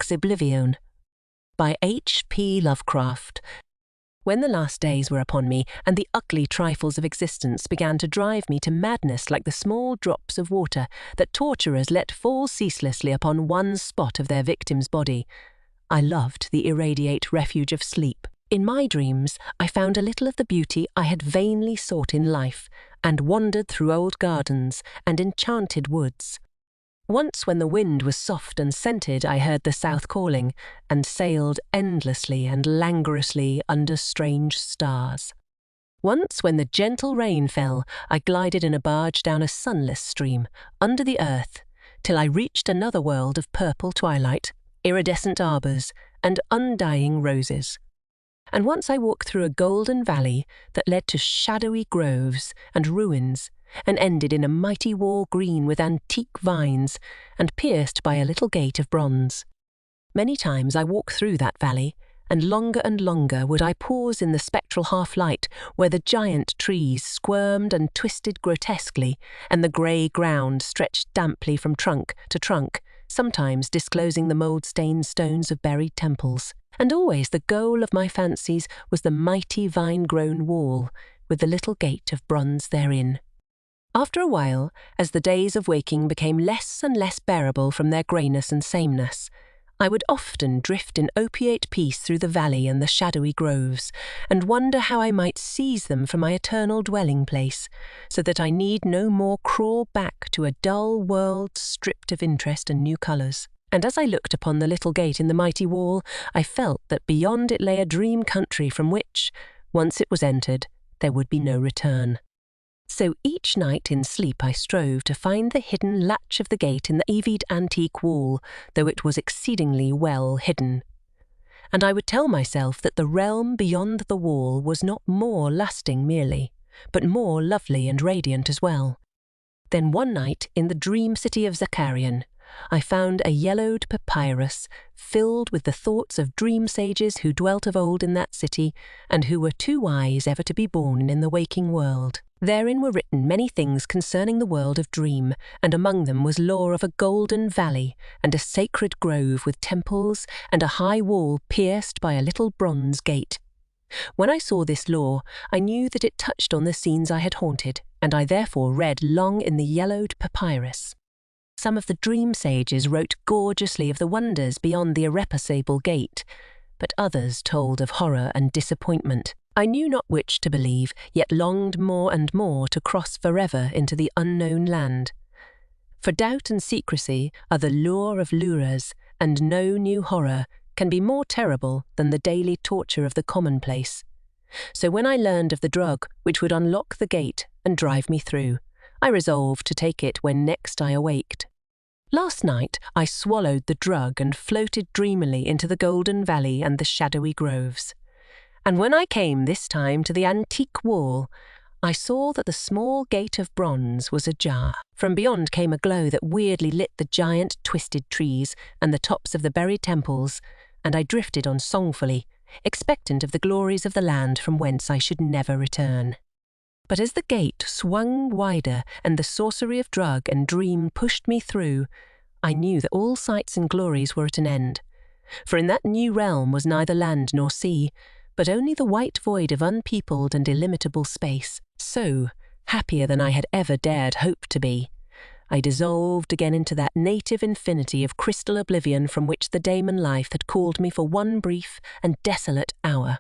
Audiobook's Oblivione by H.P. Lovecraft. When the last days were upon me, and the ugly trifles of existence began to drive me to madness like the small drops of water that torturers let fall ceaselessly upon one spot of their victim's body, I loved the irradiate refuge of sleep. In my dreams, I found a little of the beauty I had vainly sought in life, and wandered through old gardens and enchanted woods. Once when the wind was soft and scented, I heard the south calling, and sailed endlessly and languorously under strange stars. Once when the gentle rain fell, I glided in a barge down a sunless stream, under the earth, till I reached another world of purple twilight, iridescent arbours, and undying roses. And once I walked through a golden valley that led to shadowy groves and ruins, and ended in a mighty wall green with antique vines, and pierced by a little gate of bronze. Many times I walked through that valley, and longer would I pause in the spectral half-light where the giant trees squirmed and twisted grotesquely, and the grey ground stretched damply from trunk to trunk, sometimes disclosing the mould-stained stones of buried temples. And always the goal of my fancies was the mighty vine-grown wall, with the little gate of bronze therein. After a while, as the days of waking became less and less bearable from their greyness and sameness, I would often drift in opiate peace through the valley and the shadowy groves, and wonder how I might seize them for my eternal dwelling-place, so that I need no more crawl back to a dull world stripped of interest and new colours. And as I looked upon the little gate in the mighty wall, I felt that beyond it lay a dream country from which, once it was entered, there would be no return. So each night in sleep I strove to find the hidden latch of the gate in the evied antique wall, though it was exceedingly well hidden. And I would tell myself that the realm beyond the wall was not more lasting merely, but more lovely and radiant as well. Then one night in the dream city of Zakarian, I found a yellowed papyrus filled with the thoughts of dream sages who dwelt of old in that city, and who were too wise ever to be born in the waking world. Therein were written many things concerning the world of dream, and among them was lore of a golden valley, and a sacred grove with temples, and a high wall pierced by a little bronze gate. When I saw this lore, I knew that it touched on the scenes I had haunted, and I therefore read long in the yellowed papyrus. Some of the dream sages wrote gorgeously of the wonders beyond the irrepressible gate, but others told of horror and disappointment. I knew not which to believe, yet longed more and more to cross forever into the unknown land. For doubt and secrecy are the lure of lurers, and no new horror can be more terrible than the daily torture of the commonplace. So when I learned of the drug which would unlock the gate and drive me through, I resolved to take it when next I awaked. Last night I swallowed the drug and floated dreamily into the golden valley and the shadowy groves. And when I came this time to the antique wall, I saw that the small gate of bronze was ajar. From beyond came a glow that weirdly lit the giant twisted trees and the tops of the buried temples, and I drifted on songfully, expectant of the glories of the land from whence I should never return. But as the gate swung wider and the sorcery of drug and dream pushed me through, I knew that all sights and glories were at an end. For in that new realm was neither land nor sea, but only the white void of unpeopled and illimitable space. So, happier than I had ever dared hope to be, I dissolved again into that native infinity of crystal oblivion from which the daemon life had called me for one brief and desolate hour.